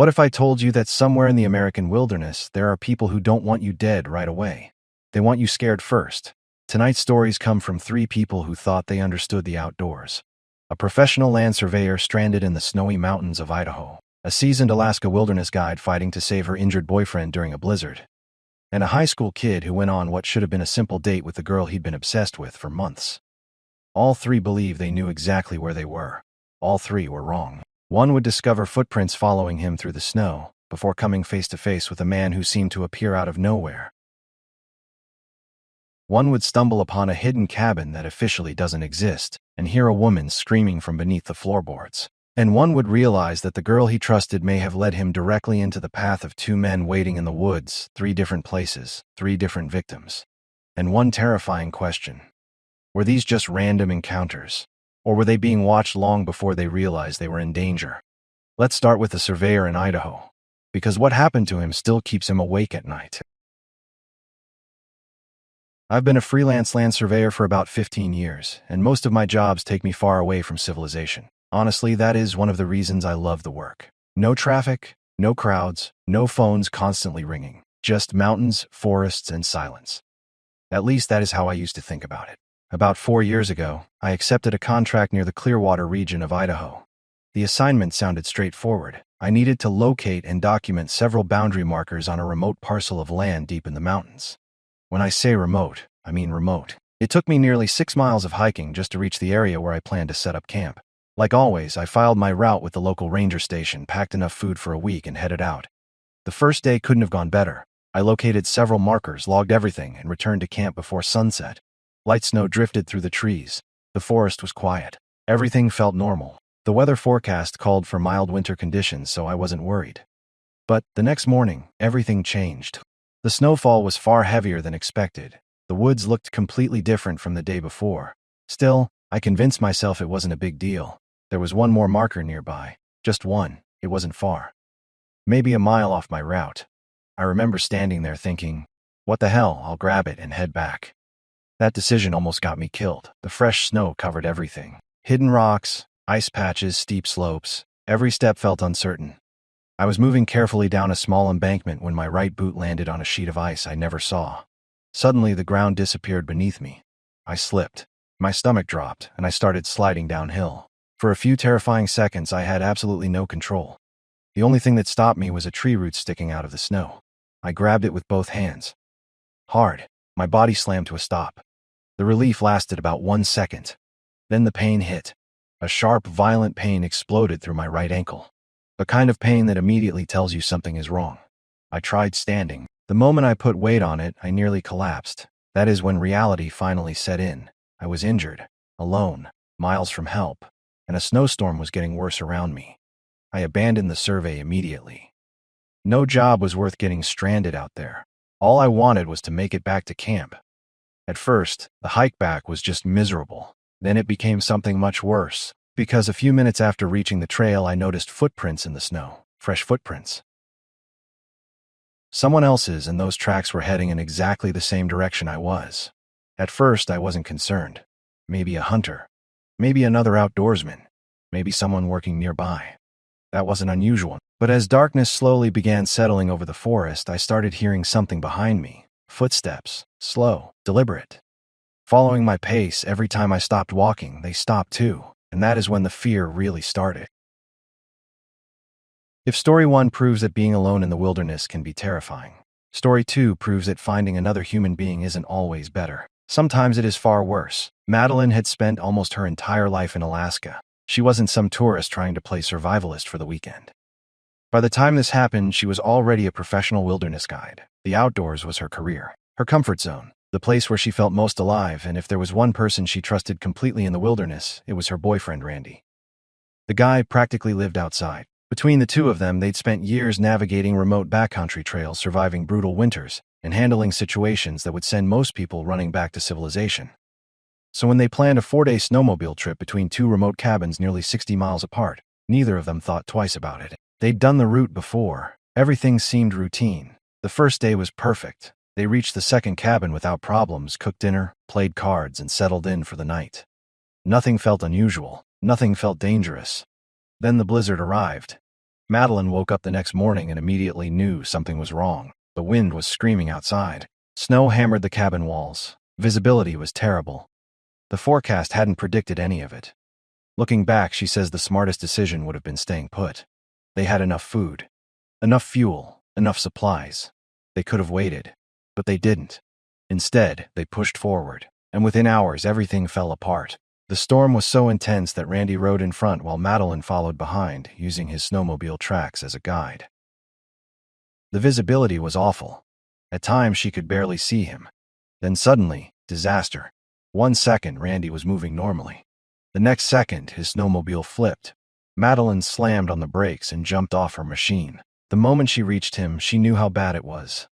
What if I told you that somewhere in the American wilderness there are people who don't want you dead right away? They want you scared first. Tonight's stories come from 3 people who thought they understood the outdoors. A professional land surveyor stranded in the snowy mountains of Idaho. A seasoned Alaska wilderness guide fighting to save her injured boyfriend during a blizzard. And a high school kid who went on what should have been a simple date with the girl he'd been obsessed with for months. All 3 believe they knew exactly where they were. All 3 were wrong. One would discover footprints following him through the snow, before coming face to face with a man who seemed to appear out of nowhere. One would stumble upon a hidden cabin that officially doesn't exist, and hear a woman screaming from beneath the floorboards. And one would realize that the girl he trusted may have led him directly into the path of 2 men waiting in the woods, 3 different places, 3 different victims. And one terrifying question. Were these just random encounters? Or were they being watched long before they realized they were in danger? Let's start with the surveyor in Idaho, because what happened to him still keeps him awake at night. I've been a freelance land surveyor for about 15 years, and most of my jobs take me far away from civilization. Honestly, that is one of the reasons I love the work. No traffic, no crowds, no phones constantly ringing. Just mountains, forests, and silence. At least that is how I used to think about it. About 4 years ago, I accepted a contract near the Clearwater region of Idaho. The assignment sounded straightforward. I needed to locate and document several boundary markers on a remote parcel of land deep in the mountains. When I say remote, I mean remote. It took me nearly 6 miles of hiking just to reach the area where I planned to set up camp. Like always, I filed my route with the local ranger station, packed enough food for a week, and headed out. The first day couldn't have gone better. I located several markers, logged everything, and returned to camp before sunset. Light snow drifted through the trees. The forest was quiet. Everything felt normal. The weather forecast called for mild winter conditions, so I wasn't worried. But the next morning, everything changed. The snowfall was far heavier than expected. The woods looked completely different from the day before. Still, I convinced myself it wasn't a big deal. There was one more marker nearby. Just one. It wasn't far. Maybe a mile off my route. I remember standing there thinking, what the hell, I'll grab it and head back. That decision almost got me killed. The fresh snow covered everything. Hidden rocks, ice patches, steep slopes. Every step felt uncertain. I was moving carefully down a small embankment when my right boot landed on a sheet of ice I never saw. Suddenly, the ground disappeared beneath me. I slipped. My stomach dropped, and I started sliding downhill. For a few terrifying seconds, I had absolutely no control. The only thing that stopped me was a tree root sticking out of the snow. I grabbed it with both hands. Hard. My body slammed to a stop. The relief lasted about 1 second. Then the pain hit. A sharp, violent pain exploded through my right ankle. The kind of pain that immediately tells you something is wrong. I tried standing. The moment I put weight on it, I nearly collapsed. That is when reality finally set in. I was injured, alone, miles from help, and a snowstorm was getting worse around me. I abandoned the survey immediately. No job was worth getting stranded out there. All I wanted was to make it back to camp. At first, the hike back was just miserable. Then it became something much worse, because a few minutes after reaching the trail, I noticed footprints in the snow, fresh footprints. Someone else's, and those tracks were heading in exactly the same direction I was. At first, I wasn't concerned. Maybe a hunter. Maybe another outdoorsman. Maybe someone working nearby. That wasn't unusual. But as darkness slowly began settling over the forest, I started hearing something behind me. Footsteps. Slow. Deliberate. Following my pace, every time I stopped walking, they stopped too. And that is when the fear really started. If Story 1 proves that being alone in the wilderness can be terrifying, Story 2 proves that finding another human being isn't always better. Sometimes it is far worse. Madeline had spent almost her entire life in Alaska. She wasn't some tourist trying to play survivalist for the weekend. By the time this happened, she was already a professional wilderness guide. The outdoors was her career, her comfort zone, the place where she felt most alive, and if there was one person she trusted completely in the wilderness, it was her boyfriend, Randy. The guy practically lived outside. Between the two of them, they'd spent years navigating remote backcountry trails, surviving brutal winters, and handling situations that would send most people running back to civilization. So when they planned a 4-day snowmobile trip between 2 remote cabins nearly 60 miles apart, neither of them thought twice about it. They'd done the route before. Everything seemed routine. The first day was perfect. They reached the second cabin without problems, cooked dinner, played cards, and settled in for the night. Nothing felt unusual. Nothing felt dangerous. Then the blizzard arrived. Madeline woke up the next morning and immediately knew something was wrong. The wind was screaming outside. Snow hammered the cabin walls. Visibility was terrible. The forecast hadn't predicted any of it. Looking back, she says the smartest decision would have been staying put. They had enough food, enough fuel, enough supplies. They could have waited, but they didn't. Instead, they pushed forward, and within hours everything fell apart. The storm was so intense that Randy rode in front while Madeline followed behind, using his snowmobile tracks as a guide. The visibility was awful. At times she could barely see him. Then suddenly, disaster. 1 second, Randy was moving normally. The next second, his snowmobile flipped. Madeline slammed on the brakes and jumped off her machine. The moment she reached him, she knew how bad it was.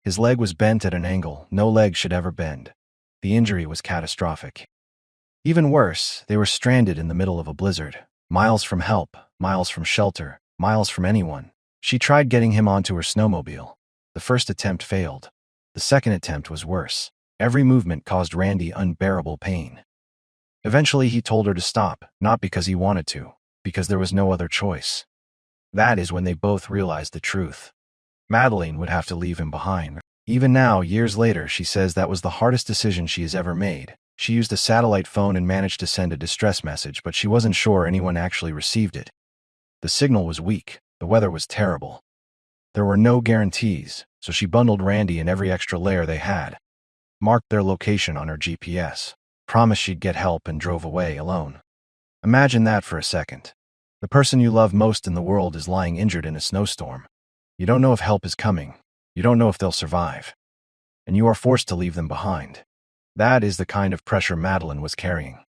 His leg was bent at an angle no leg should ever bend. The injury was catastrophic. Even worse, they were stranded in the middle of a blizzard. Miles from help, miles from shelter, miles from anyone. She tried getting him onto her snowmobile. The first attempt failed. The second attempt was worse. Every movement caused Randy unbearable pain. Eventually, he told her to stop, not because he wanted to, because there was no other choice. That is when they both realized the truth. Madeline would have to leave him behind. Even now, years later, she says that was the hardest decision she has ever made. She used a satellite phone and managed to send a distress message, but she wasn't sure anyone actually received it. The signal was weak. The weather was terrible. There were no guarantees, so she bundled Randy in every extra layer they had, marked their location on her GPS, promised she'd get help, and drove away alone. Imagine that for a second. The person you love most in the world is lying injured in a snowstorm. You don't know if help is coming. You don't know if they'll survive. And you are forced to leave them behind. That is the kind of pressure Madeline was carrying.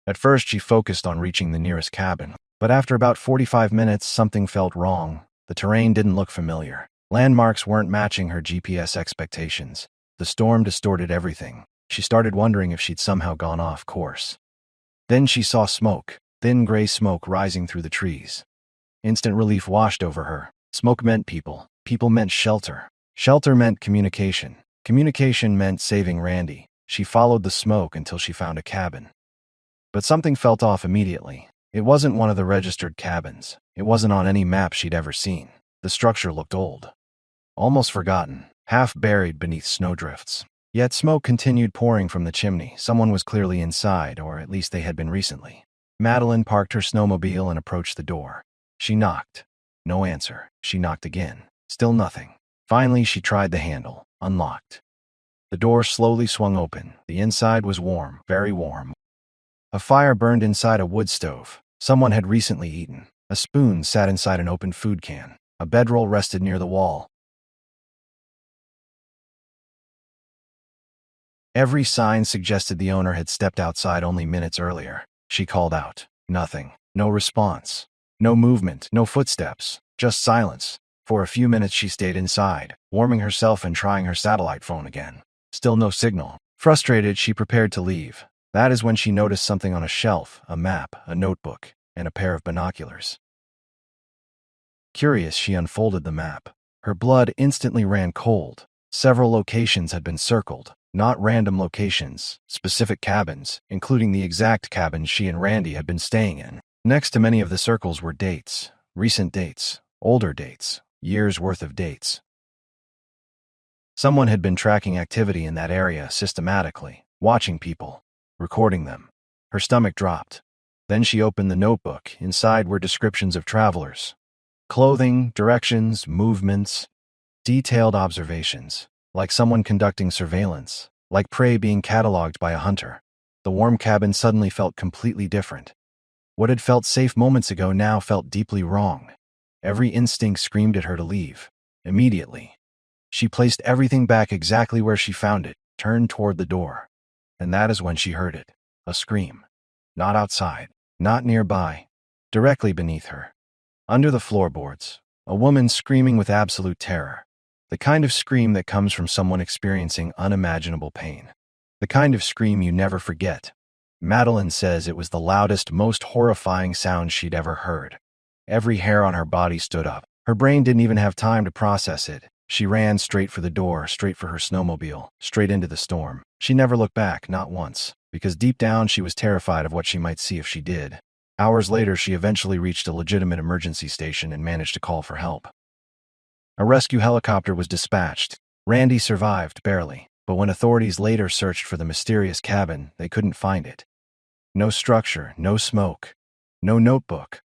At first, she focused on reaching the nearest cabin, but after about 45 minutes, something felt wrong. The terrain didn't look familiar. Landmarks weren't matching her GPS expectations. The storm distorted everything. She started wondering if she'd somehow gone off course. Then she saw smoke, thin gray smoke rising through the trees. Instant relief washed over her. Smoke meant people. People meant shelter. Shelter meant communication. Communication meant saving Randy. She followed the smoke until she found a cabin. But something felt off immediately. It wasn't one of the registered cabins. It wasn't on any map she'd ever seen. The structure looked old, almost forgotten, half buried beneath snowdrifts. Yet smoke continued pouring from the chimney. Someone was clearly inside, or at least they had been recently. Madeline parked her snowmobile and approached the door. She knocked. No answer. She knocked again. Still nothing. Finally, she tried the handle. Unlocked. The door slowly swung open. The inside was warm, very warm. A fire burned inside a wood stove. Someone had recently eaten. A spoon sat inside an open food can. A bedroll rested near the wall. Every sign suggested the owner had stepped outside only minutes earlier. She called out. Nothing. No response. No movement. No footsteps. Just silence. For a few minutes she stayed inside, warming herself and trying her satellite phone again. Still no signal. Frustrated, she prepared to leave. That is when she noticed something on a shelf, a map, a notebook, and a pair of binoculars. Curious, she unfolded the map. Her blood instantly ran cold. Several locations had been circled, not random locations, specific cabins, including the exact cabin she and Randy had been staying in. Next to many of the circles were dates, recent dates, older dates, years' worth of dates. Someone had been tracking activity in that area systematically, watching people, recording them. Her stomach dropped. Then she opened the notebook. Inside were descriptions of travelers. Clothing, directions, movements, detailed observations, like someone conducting surveillance, like prey being cataloged by a hunter. The warm cabin suddenly felt completely different. What had felt safe moments ago now felt deeply wrong. Every instinct screamed at her to leave. Immediately. She placed everything back exactly where she found it, turned toward the door. And that is when she heard it. A scream. Not outside. Not nearby. Directly beneath her. Under the floorboards. A woman screaming with absolute terror. The kind of scream that comes from someone experiencing unimaginable pain. The kind of scream you never forget. Madeline says it was the loudest, most horrifying sound she'd ever heard. Every hair on her body stood up. Her brain didn't even have time to process it. She ran straight for the door, straight for her snowmobile, straight into the storm. She never looked back, not once, because deep down she was terrified of what she might see if she did. Hours later, she eventually reached a legitimate emergency station and managed to call for help. A rescue helicopter was dispatched. Randy survived, barely, but when authorities later searched for the mysterious cabin, they couldn't find it. No structure, no smoke, no notebook,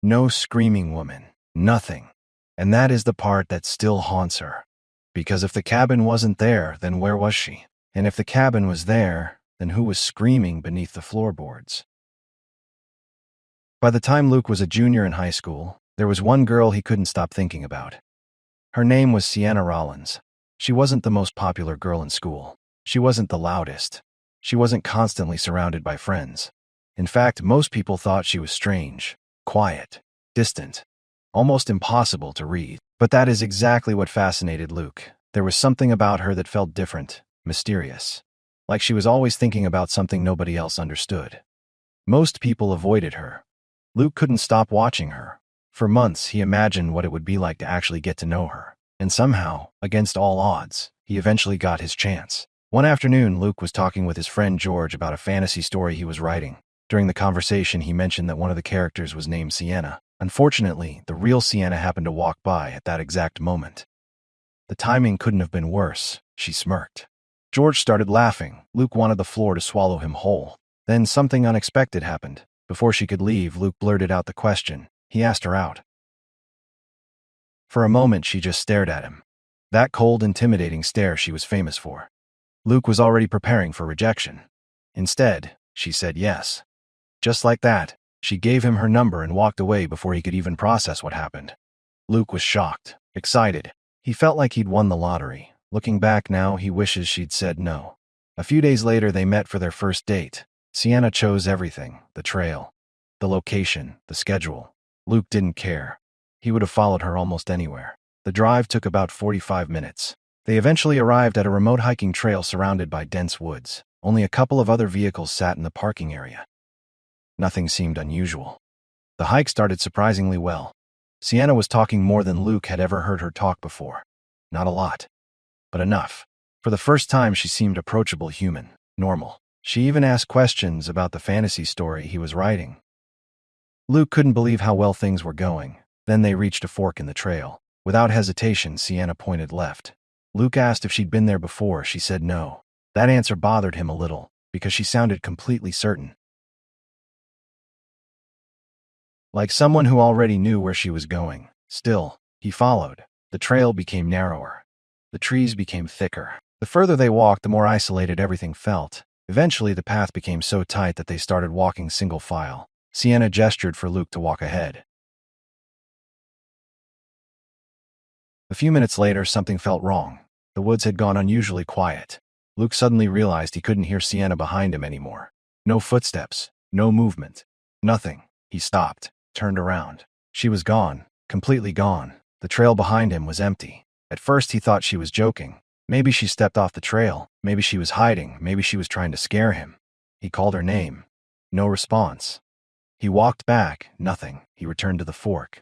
no screaming woman, nothing. And that is the part that still haunts her. Because if the cabin wasn't there, then where was she? And if the cabin was there, then who was screaming beneath the floorboards? By the time Luke was a junior in high school, there was one girl he couldn't stop thinking about. Her name was Sienna Rollins. She wasn't the most popular girl in school. She wasn't the loudest. She wasn't constantly surrounded by friends. In fact, most people thought she was strange, quiet, distant, almost impossible to read. But that is exactly what fascinated Luke. There was something about her that felt different, mysterious. Like she was always thinking about something nobody else understood. Most people avoided her. Luke couldn't stop watching her. For months, he imagined what it would be like to actually get to know her. And somehow, against all odds, he eventually got his chance. One afternoon, Luke was talking with his friend George about a fantasy story he was writing. During the conversation, he mentioned that one of the characters was named Sienna. Unfortunately, the real Sienna happened to walk by at that exact moment. The timing couldn't have been worse, she smirked. George started laughing. Luke wanted the floor to swallow him whole. Then something unexpected happened. Before she could leave, Luke blurted out the question. He asked her out. For a moment, she just stared at him. That cold, intimidating stare she was famous for. Luke was already preparing for rejection. Instead, she said yes. Just like that, she gave him her number and walked away before he could even process what happened. Luke was shocked, excited. He felt like he'd won the lottery. Looking back now, he wishes she'd said no. A few days later, they met for their first date. Sienna chose everything, the trail, the location, the schedule. Luke didn't care. He would have followed her almost anywhere. The drive took about 45 minutes. They eventually arrived at a remote hiking trail surrounded by dense woods. Only a couple of other vehicles sat in the parking area. Nothing seemed unusual. The hike started surprisingly well. Sienna was talking more than Luke had ever heard her talk before. Not a lot, but enough. For the first time, she seemed approachable, human, normal. She even asked questions about the fantasy story he was writing. Luke couldn't believe how well things were going. Then they reached a fork in the trail. Without hesitation, Sienna pointed left. Luke asked if she'd been there before. She said no. That answer bothered him a little, because she sounded completely certain. Like someone who already knew where she was going. Still, he followed. The trail became narrower. The trees became thicker. The further they walked, the more isolated everything felt. Eventually, the path became so tight that they started walking single file. Sienna gestured for Luke to walk ahead. A few minutes later, something felt wrong. The woods had gone unusually quiet. Luke suddenly realized he couldn't hear Sienna behind him anymore. No footsteps, no movement, nothing. He stopped, turned around. She was gone, completely gone. The trail behind him was empty. At first, he thought she was joking. Maybe she stepped off the trail. Maybe she was hiding. Maybe she was trying to scare him. He called her name. No response. He walked back. Nothing. He returned to the fork.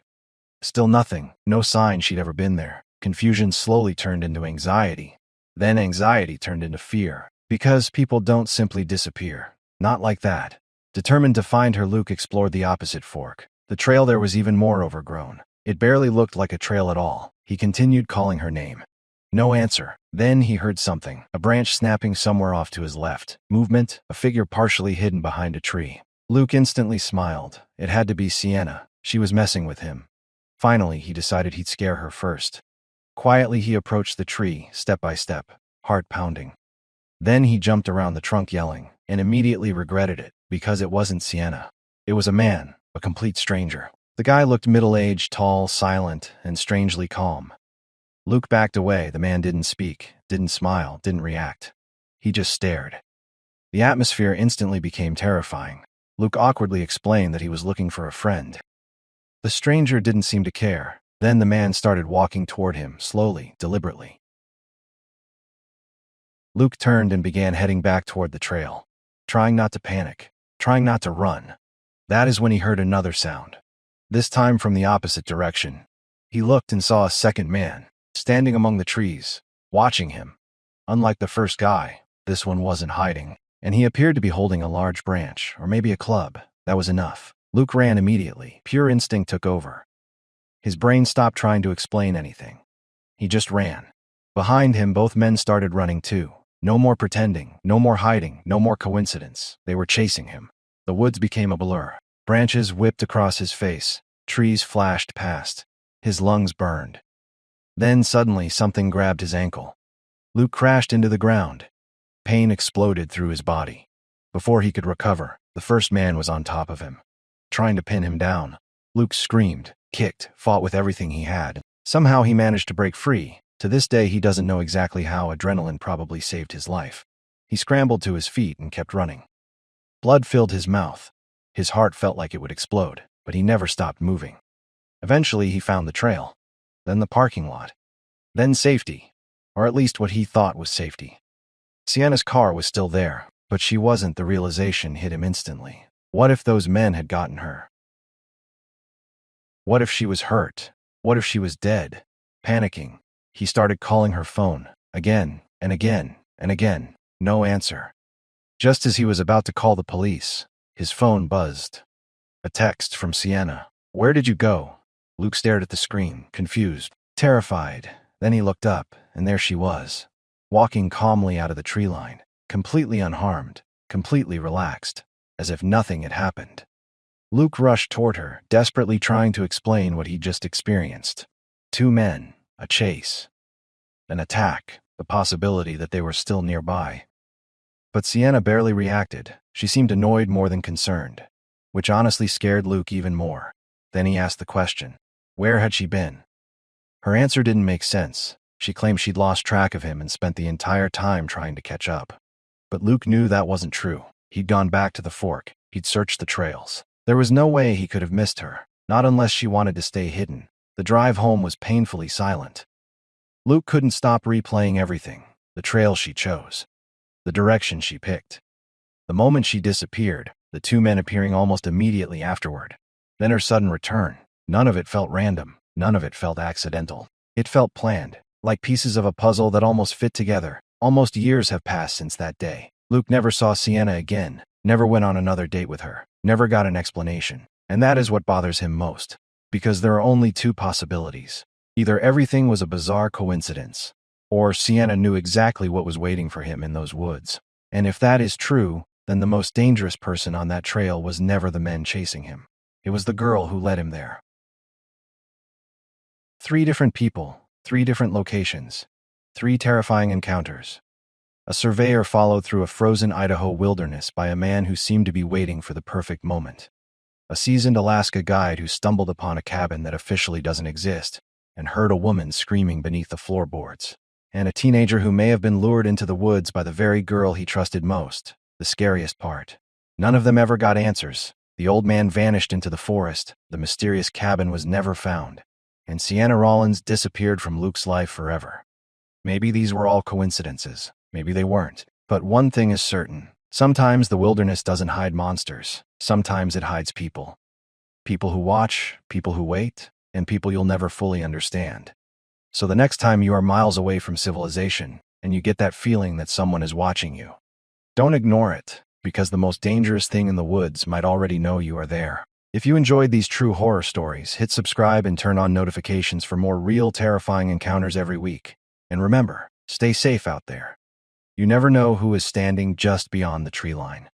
Still nothing. No sign she'd ever been there. Confusion slowly turned into anxiety. Then anxiety turned into fear. Because people don't simply disappear. Not like that. Determined to find her, Luke explored the opposite fork. The trail there was even more overgrown. It barely looked like a trail at all. He continued calling her name. No answer. Then he heard something. A branch snapping somewhere off to his left. Movement. A figure partially hidden behind a tree. Luke instantly smiled. It had to be Sienna. She was messing with him. Finally, he decided he'd scare her first. Quietly, he approached the tree, step by step, heart pounding. Then he jumped around the trunk yelling, and immediately regretted it, because it wasn't Sienna. It was a man, a complete stranger. The guy looked middle-aged, tall, silent, and strangely calm. Luke backed away. The man didn't speak, didn't smile, didn't react. He just stared. The atmosphere instantly became terrifying. Luke awkwardly explained that he was looking for a friend. The stranger didn't seem to care. Then the man started walking toward him, slowly, deliberately. Luke turned and began heading back toward the trail, trying not to panic, trying not to run. That is when he heard another sound. This time from the opposite direction. He looked and saw a second man, standing among the trees, watching him. Unlike the first guy, this one wasn't hiding, and he appeared to be holding a large branch, or maybe a club. That was enough. Luke ran immediately. Pure instinct took over. His brain stopped trying to explain anything. He just ran. Behind him, both men started running too. No more pretending, no more hiding, no more coincidence. They were chasing him. The woods became a blur. Branches whipped across his face. Trees flashed past. His lungs burned. Then suddenly something grabbed his ankle. Luke crashed into the ground. Pain exploded through his body. Before he could recover, the first man was on top of him, trying to pin him down. Luke screamed, kicked, fought with everything he had. Somehow he managed to break free. To this day, he doesn't know exactly how. Adrenaline probably saved his life. He scrambled to his feet and kept running. Blood filled his mouth. His heart felt like it would explode, but he never stopped moving. Eventually, he found the trail, then the parking lot, then safety, or at least what he thought was safety. Sienna's car was still there, but she wasn't. The realization hit him instantly. What if those men had gotten her? What if she was hurt? What if she was dead? Panicking, he started calling her phone, again and again and again. No answer. Just as he was about to call the police, his phone buzzed. A text from Sienna. "Where did you go?" Luke stared at the screen, confused, terrified. Then he looked up, and there she was, walking calmly out of the tree line, completely unharmed, completely relaxed, as if nothing had happened. Luke rushed toward her, desperately trying to explain what he'd just experienced. Two men, a chase, an attack, the possibility that they were still nearby. But Sienna barely reacted. She seemed annoyed more than concerned, which honestly scared Luke even more. Then he asked the question, where had she been? Her answer didn't make sense. She claimed she'd lost track of him and spent the entire time trying to catch up. But Luke knew that wasn't true. He'd gone back to the fork. He'd searched the trails. There was no way he could have missed her, not unless she wanted to stay hidden. The drive home was painfully silent. Luke couldn't stop replaying everything. The trail she chose, the direction she picked, the moment she disappeared, the two men appearing almost immediately afterward. Then her sudden return. None of it felt random. None of it felt accidental. It felt planned, like pieces of a puzzle that almost fit together. Almost years have passed since that day. Luke never saw Sienna again, never went on another date with her, never got an explanation. And that is what bothers him most. Because there are only two possibilities. Either everything was a bizarre coincidence, or Sienna knew exactly what was waiting for him in those woods. And if that is true, then the most dangerous person on that trail was never the men chasing him. It was the girl who led him there. 3 different people, 3 different locations, 3 terrifying encounters. A surveyor followed through a frozen Idaho wilderness by a man who seemed to be waiting for the perfect moment. A seasoned Alaska guide who stumbled upon a cabin that officially doesn't exist and heard a woman screaming beneath the floorboards. And a teenager who may have been lured into the woods by the very girl he trusted most. The scariest part. None of them ever got answers. The old man vanished into the forest. The mysterious cabin was never found. And Sienna Rollins disappeared from Luke's life forever. Maybe these were all coincidences. Maybe they weren't. But one thing is certain. Sometimes the wilderness doesn't hide monsters. Sometimes it hides people. People who watch, people who wait, and people you'll never fully understand. So the next time you are miles away from civilization, and you get that feeling that someone is watching you, don't ignore it, because the most dangerous thing in the woods might already know you are there. If you enjoyed these true horror stories, hit subscribe and turn on notifications for more real, terrifying encounters every week. And remember, stay safe out there. You never know who is standing just beyond the tree line.